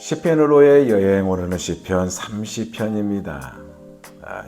시편으로의 여행 오늘은 시편 30편입니다.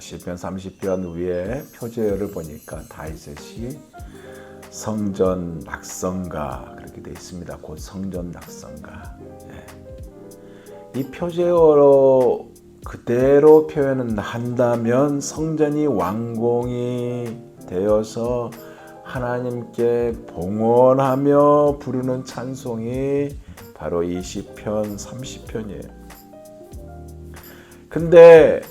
시편 30편 위에 표제어를 보니까 다윗이 성전 낙성가 그렇게 되어 있습니다. 곧 성전 낙성가. 이 표제어로 그대로 표현을 한다면 성전이 완공이 되어서 하나님께 봉헌하며 부르는 찬송이 바로 이 시편 30편이에요. 근데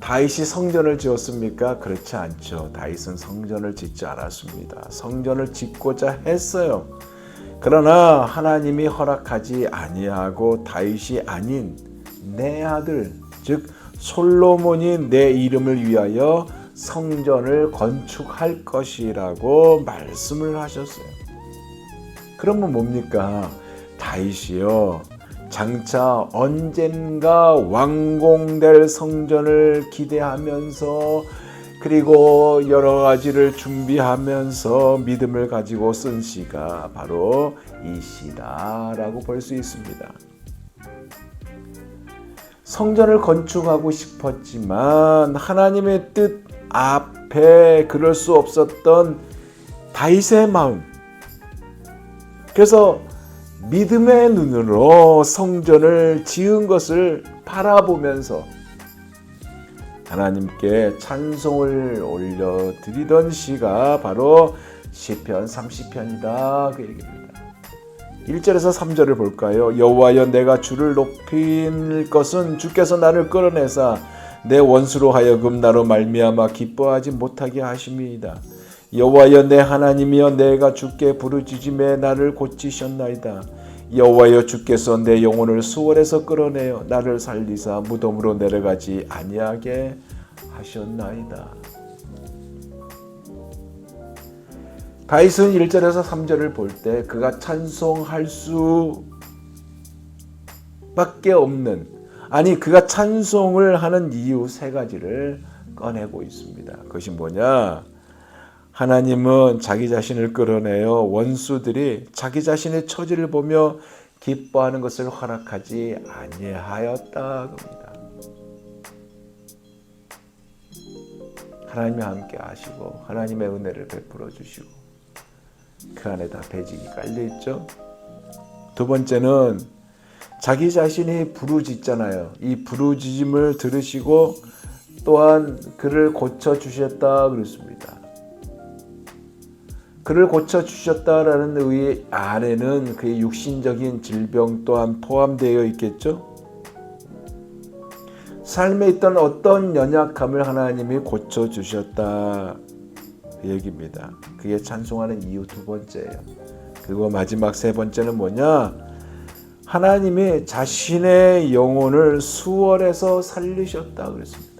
다윗이 성전을 지었습니까? 그렇지 않죠. 다윗은 성전을 짓지 않았습니다. 성전을 짓고자 했어요. 그러나 하나님이 허락하지 아니하고 다윗이 아닌 내 아들, 즉 솔로몬이 내 이름을 위하여 성전을 건축할 것이라고 말씀을 하셨어요. 그러면 뭡니까? 다윗이요, 장차 언젠가 완공될 성전을 기대하면서 그리고 여러 가지를 준비하면서 믿음을 가지고 쓴 시가 바로 이 시다라고 볼 수 있습니다. 성전을 건축하고 싶었지만 하나님의 뜻 앞에 그럴 수 없었던 다윗의 마음, 그래서 믿음의 눈으로 성전을 지은 것을 바라보면서 하나님께 찬송을 올려드리던 시가 바로 시편 30편이다 그 얘기입니다. 1절에서 3절을 볼까요? 여호와여 내가 주를 높일 것은 주께서 나를 끌어내사 내 원수로 하여금 나로 말미암아 기뻐하지 못하게 하심이이다. 여호와여 내 하나님이여 내가 주께 부르짖음에 나를 고치셨나이다. 여호와여 주께서 내 영혼을 수월에서 끌어내어 나를 살리사 무덤으로 내려가지 아니하게 하셨나이다. 다윗은 1절에서 3절을 볼 때 그가 찬송할 수밖에 없는, 아니 그가 찬송을 하는 이유 세 가지를 꺼내고 있습니다. 그것이 뭐냐? 하나님은 자기 자신을 끌어내어 원수들이 자기 자신의 처지를 보며 기뻐하는 것을 허락하지 아니하였다 겁니다. 하나님이 함께 하시고 하나님의 은혜를 베풀어 주시고 그 안에 다 배직이 깔려 있죠. 두 번째는 자기 자신이 부르짖잖아요. 이 부르짖음을 들으시고 또한 그를 고쳐주셨다 그랬습니다. 그를 고쳐주셨다라는 의의 안에는 그의 육신적인 질병 또한 포함되어 있겠죠. 삶에 있던 어떤 연약함을 하나님이 고쳐주셨다 그 얘기입니다. 그게 찬송하는 이유 두 번째예요. 그리고 마지막 세 번째는 뭐냐? 하나님이 자신의 영혼을 수월에서 살리셨다 그랬습니다.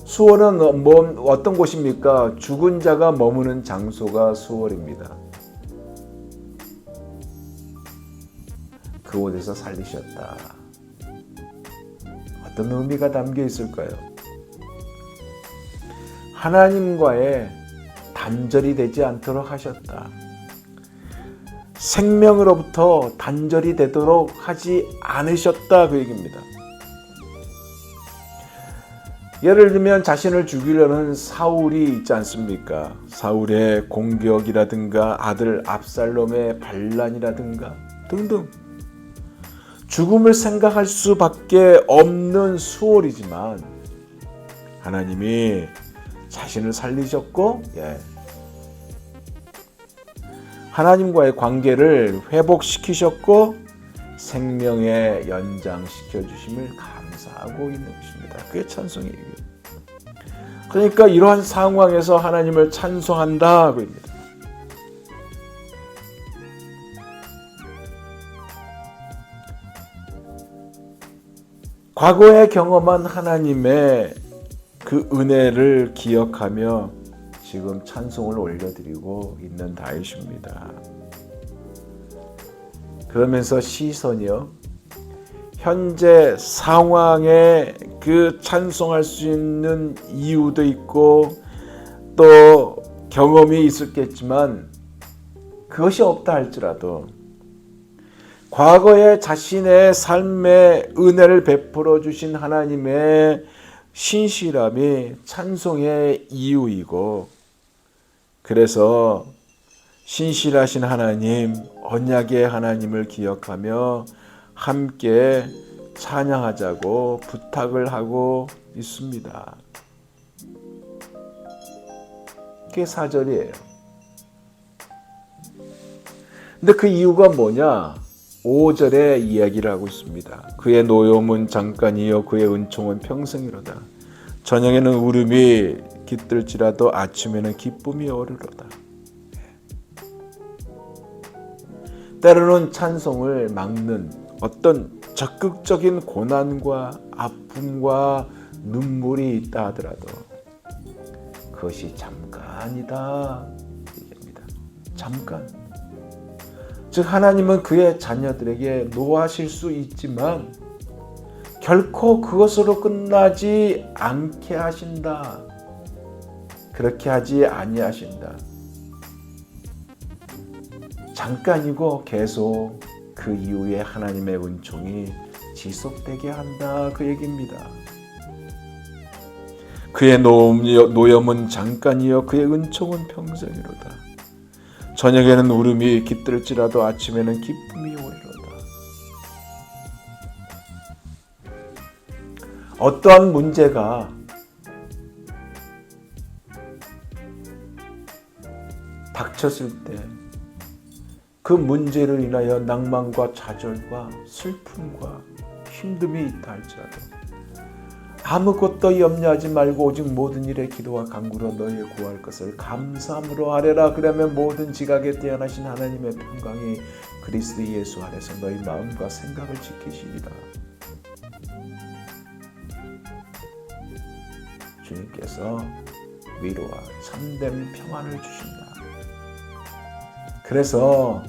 수월은 어떤 곳입니까? 죽은 자가 머무는 장소가 수월입니다. 그곳에서 살리셨다. 어떤 의미가 담겨 있을까요? 하나님과의 단절이 되지 않도록 하셨다. 생명으로부터 단절이 되도록 하지 않으셨다 그 얘기입니다. 예를 들면 자신을 죽이려는 사울이 있지 않습니까? 사울의 공격이라든가 아들 압살롬의 반란이라든가 등등 죽음을 생각할 수밖에 없는 수월이지만 하나님이 자신을 살리셨고 하나님과의 관계를 회복시키셨고 생명에 연장시켜 주심을 감사하고 있는 것입니다. 그게 찬송이에요. 그러니까 이러한 상황에서 하나님을 찬송한다 그입니다. 과거에 경험한 하나님의 그 은혜를 기억하며 지금 찬송을 올려드리고 있는 다윗입니다. 그러면서 시선이요, 현재 상황에 그 찬송할 수 있는 이유도 있고 또 경험이 있었겠지만 그것이 없다 할지라도 과거에 자신의 삶에 은혜를 베풀어 주신 하나님의 신실함이 찬송의 이유이고, 그래서 신실하신 하나님, 언약의 하나님을 기억하며 함께 찬양하자고 부탁을 하고 있습니다. 그게 4절이에요. 근데 그 이유가 뭐냐? 5절에 이야기를 하고 있습니다. 그의 노여움은 잠깐이요 그의 은총은 평생이로다. 저녁에는 울음이 깃들지라도 아침에는 기쁨이 오르로다. 때로는 찬송을 막는 어떤 적극적인 고난과 아픔과 눈물이 있다 하더라도 그것이 잠깐이다 얘기합니다. 잠깐. 즉 하나님은 그의 자녀들에게 노하실 수 있지만 결코 그것으로 끝나지 않게 하신다. 그렇게 하지 아니하신다. 잠깐이고 계속 그 이후에 하나님의 은총이 지속되게 한다 그 얘기입니다. 그의 노염은 잠깐이요 그의 은총은 평생이로다. 저녁에는 울음이 깃들지라도 아침에는 기쁨이 오리로다. 어떠한 문제가 닥쳤을 때 그 문제로 인하여 낭만과 좌절과 슬픔과 힘듦이 있다 할지라도 아무것도 염려하지 말고 오직 모든 일에 기도와 간구로 너희의 구할 것을 감사함으로 하래라. 그러면 모든 지각에 뛰어나신 하나님의 평강이 그리스도 예수 안에서 너희 마음과 생각을 지키시리라. 주님께서 위로와 참된 평안을 주신다. 그래서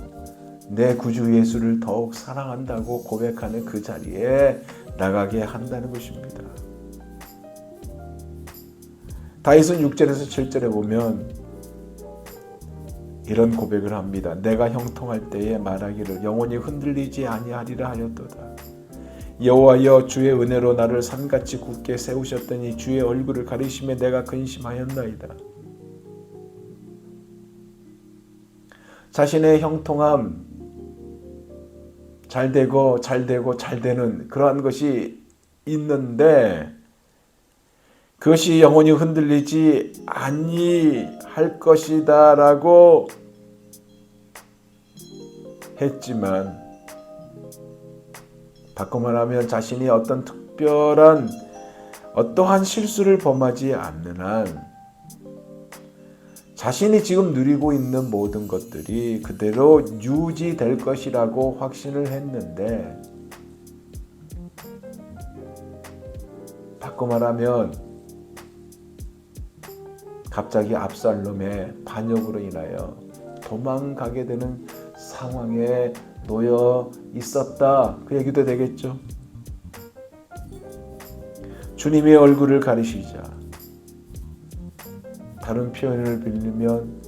내 구주 예수를 더욱 사랑한다고 고백하는 그 자리에 나가게 한다는 것입니다. 다윗은 6절에서 7절에 보면 이런 고백을 합니다. 내가 형통할 때에 말하기를 영원히 흔들리지 아니하리라 하였도다. 여호와여 주의 은혜로 나를 산같이 굳게 세우셨더니 주의 얼굴을 가리심에 내가 근심하였나이다. 자신의 형통함, 잘 되는 그러한 것이 있는데 그것이 영원히 흔들리지 아니할 것이다 라고 했지만, 바꿔 말하면 자신이 어떤 특별한 어떠한 실수를 범하지 않는 한 자신이 지금 누리고 있는 모든 것들이 그대로 유지될 것이라고 확신을 했는데, 바꿔 말하면 갑자기 압살롬의 반역으로 인하여 도망가게 되는 상황에 놓여 있었다 그 얘기도 되겠죠. 주님의 얼굴을 가리시자, 다른 표현을 빌리면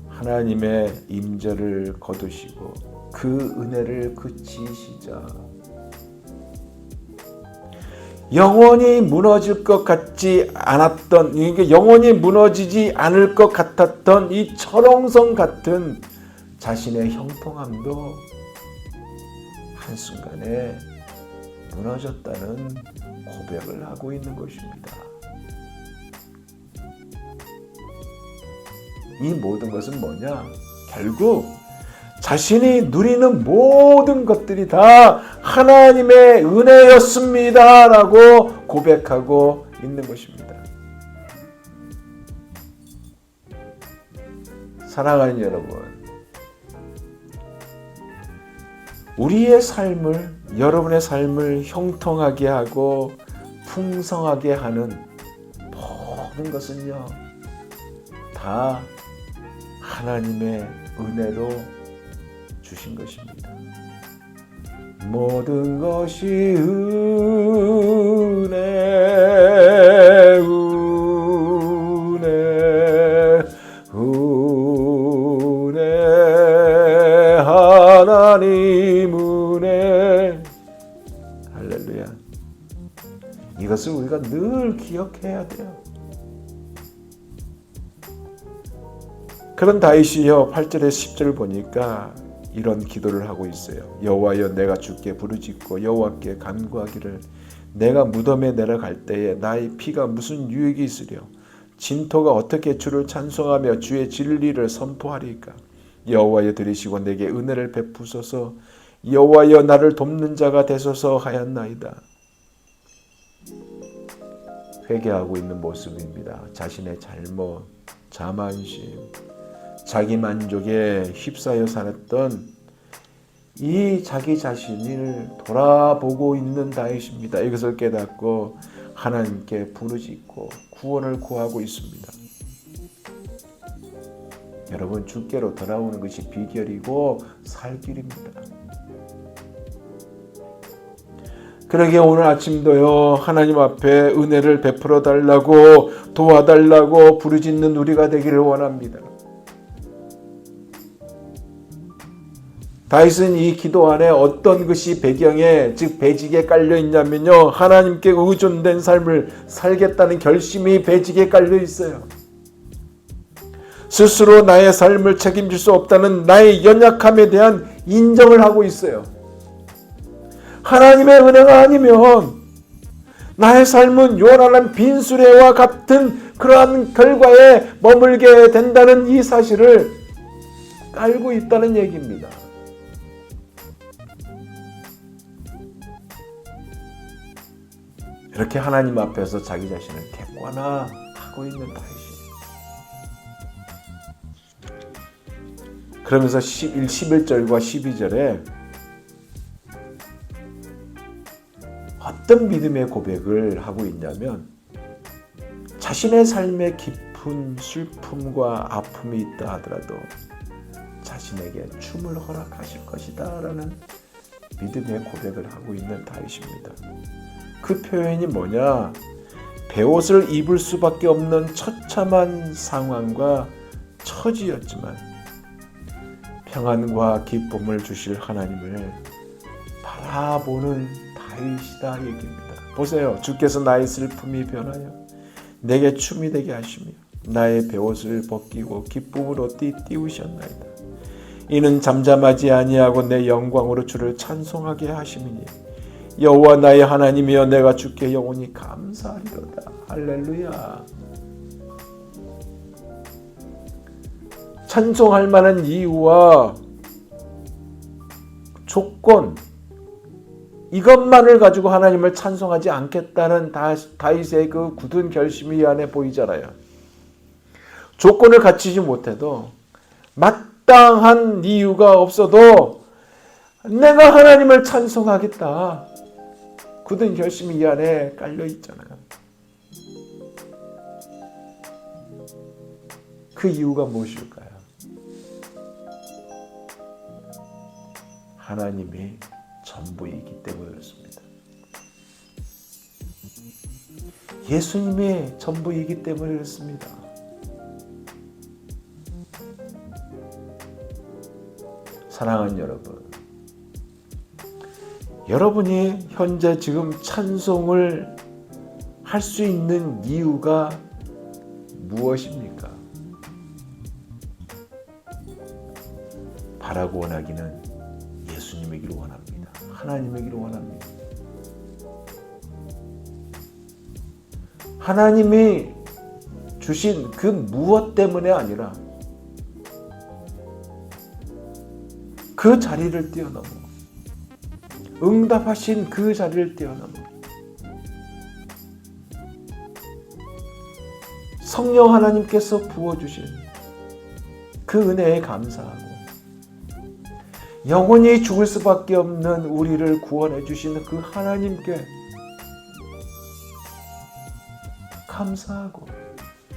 하나님의 임재를 거두시고 그 은혜를 그치시자, 영원히 무너질 것 같지 않았던, 이게 영원히 무너지지 않을 것 같았던 이 철옹성 같은 자신의 형통함도 한순간에 무너졌다는 고백을 하고 있는 것입니다. 이 모든 것은 뭐냐? 결국 자신이 누리는 모든 것들이 다 하나님의 은혜였습니다 라고 고백하고 있는 것입니다. 사랑하는 여러분, 우리의 삶을, 여러분의 삶을 형통하게 하고 풍성하게 하는 모든 것은요, 다 하나님의 은혜로 주신 것입니다. 모든 것이 은혜 하나님 은혜. 할렐루야. 이것을 우리가 늘 기억해야 돼요. 그런 다윗이요 8절에 10절을 보니까 이런 기도를 하고 있어요. 여호와여 내가 주께 부르짖고 여호와께 간구하기를 내가 무덤에 내려갈 때에 나의 피가 무슨 유익이 있으랴. 진토가 어떻게 주를 찬송하며 주의 진리를 선포하리까. 여호와여 들으시고 내게 은혜를 베푸소서. 여호와여 나를 돕는 자가 되소서 하였나이다. 회개하고 있는 모습입니다. 자신의 잘못, 자만심, 자기 만족에 휩싸여 살았던 이 자기 자신을 돌아보고 있는 다윗입니다. 이것을 깨닫고 하나님께 부르짖고 구원을 구하고 있습니다. 여러분, 주께로 돌아오는 것이 비결이고 살 길입니다. 그러기에 오늘 아침도요 하나님 앞에 은혜를 베풀어 달라고 도와달라고 부르짖는 우리가 되기를 원합니다. 다윗은 이 기도 안에 어떤 것이 배경에 즉 배직에 깔려 있냐면요 하나님께 의존된 삶을 살겠다는 결심이 배직에 깔려 있어요. 스스로 나의 삶을 책임질 수 없다는 나의 연약함에 대한 인정을 하고 있어요. 하나님의 은혜가 아니면 나의 삶은 요란한 빈수레와 같은 그러한 결과에 머물게 된다는 이 사실을 알고 있다는 얘기입니다. 이렇게 하나님 앞에서 자기 자신을 객관화하고 있는 다윗이. 그러면서 11절과 12절에 어떤 믿음의 고백을 하고 있냐면 자신의 삶에 깊은 슬픔과 아픔이 있다 하더라도 자신에게 춤을 허락하실 것이다 라는 믿음의 고백을 하고 있는 다윗입니다. 그 표현이 뭐냐? 베옷을 입을 수밖에 없는 처참한 상황과 처지였지만 평안과 기쁨을 주실 하나님을 바라보는 다윗이다 얘기입니다. 보세요. 주께서 나의 슬픔이 변하여 내게 춤이 되게 하시며 나의 베옷을 벗기고 기쁨으로 띄우셨나이다. 이는 잠잠하지 아니하고 내 영광으로 주를 찬송하게 하심이니 여호와 나의 하나님이여 내가 주께 영원히 감사하리로다. 할렐루야. 찬송할 만한 이유와 조건 이것만을 가지고 하나님을 찬송하지 않겠다는 다윗의 그 굳은 결심이 이 안에 보이잖아요. 조건을 갖추지 못해도 마땅한 이유가 없어도 내가 하나님을 찬송하겠다. 굳은 결심이 이 안에 깔려 있잖아요. 그 이유가 무엇일까요? 하나님이 전부이기 때문에 그렇습니다. 예수님이 전부이기 때문에 그렇습니다. 사랑하는 여러분, 여러분이 현재 지금 찬송을 할 수 있는 이유가 무엇입니까? 바라고 원하기는 예수님이기를 원합니다. 하나님이기를 원합니다. 하나님이 주신 그 무엇 때문에 아니라 그 자리를 뛰어넘어 응답하신 그 자리를 뛰어넘어 성령 하나님께서 부어주신 그 은혜에 감사하고 영원히 죽을 수밖에 없는 우리를 구원해 주시는 그 하나님께 감사하고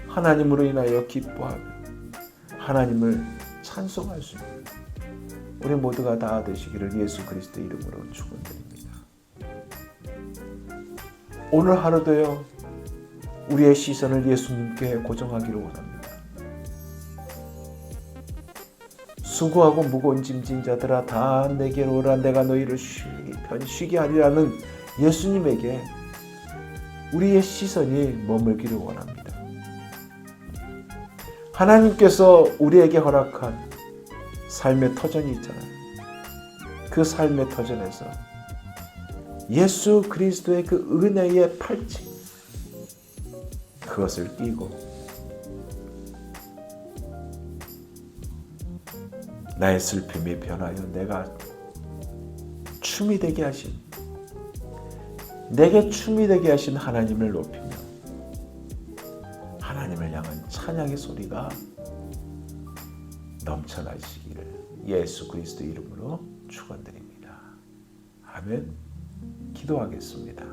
하나님으로 인하여 기뻐하고 하나님을 찬송할 수 있는 우리 모두가 다 되시기를 예수 그리스도 이름으로 축원드립니다. 오늘 하루도요, 우리의 시선을 예수님께 고정하기를 원합니다. 수고하고 무거운 짐진 자들아 다 내게로 오라. 내가 너희를 쉬게 하리라는 예수님에게 우리의 시선이 머물기를 원합니다. 하나님께서 우리에게 허락한 삶의 터전이 있잖아요. 그 삶의 터전에서 예수 그리스도의 그 은혜의 팔찌, 그것을 끼고 나의 슬픔이 변하여 내가 춤이 되게 하신, 내게 춤이 되게 하신 하나님을 높이며 하나님을 향한 찬양의 소리가 넘쳐나시기를 예수 그리스도 이름으로 축원드립니다. 아멘. 기도하겠습니다.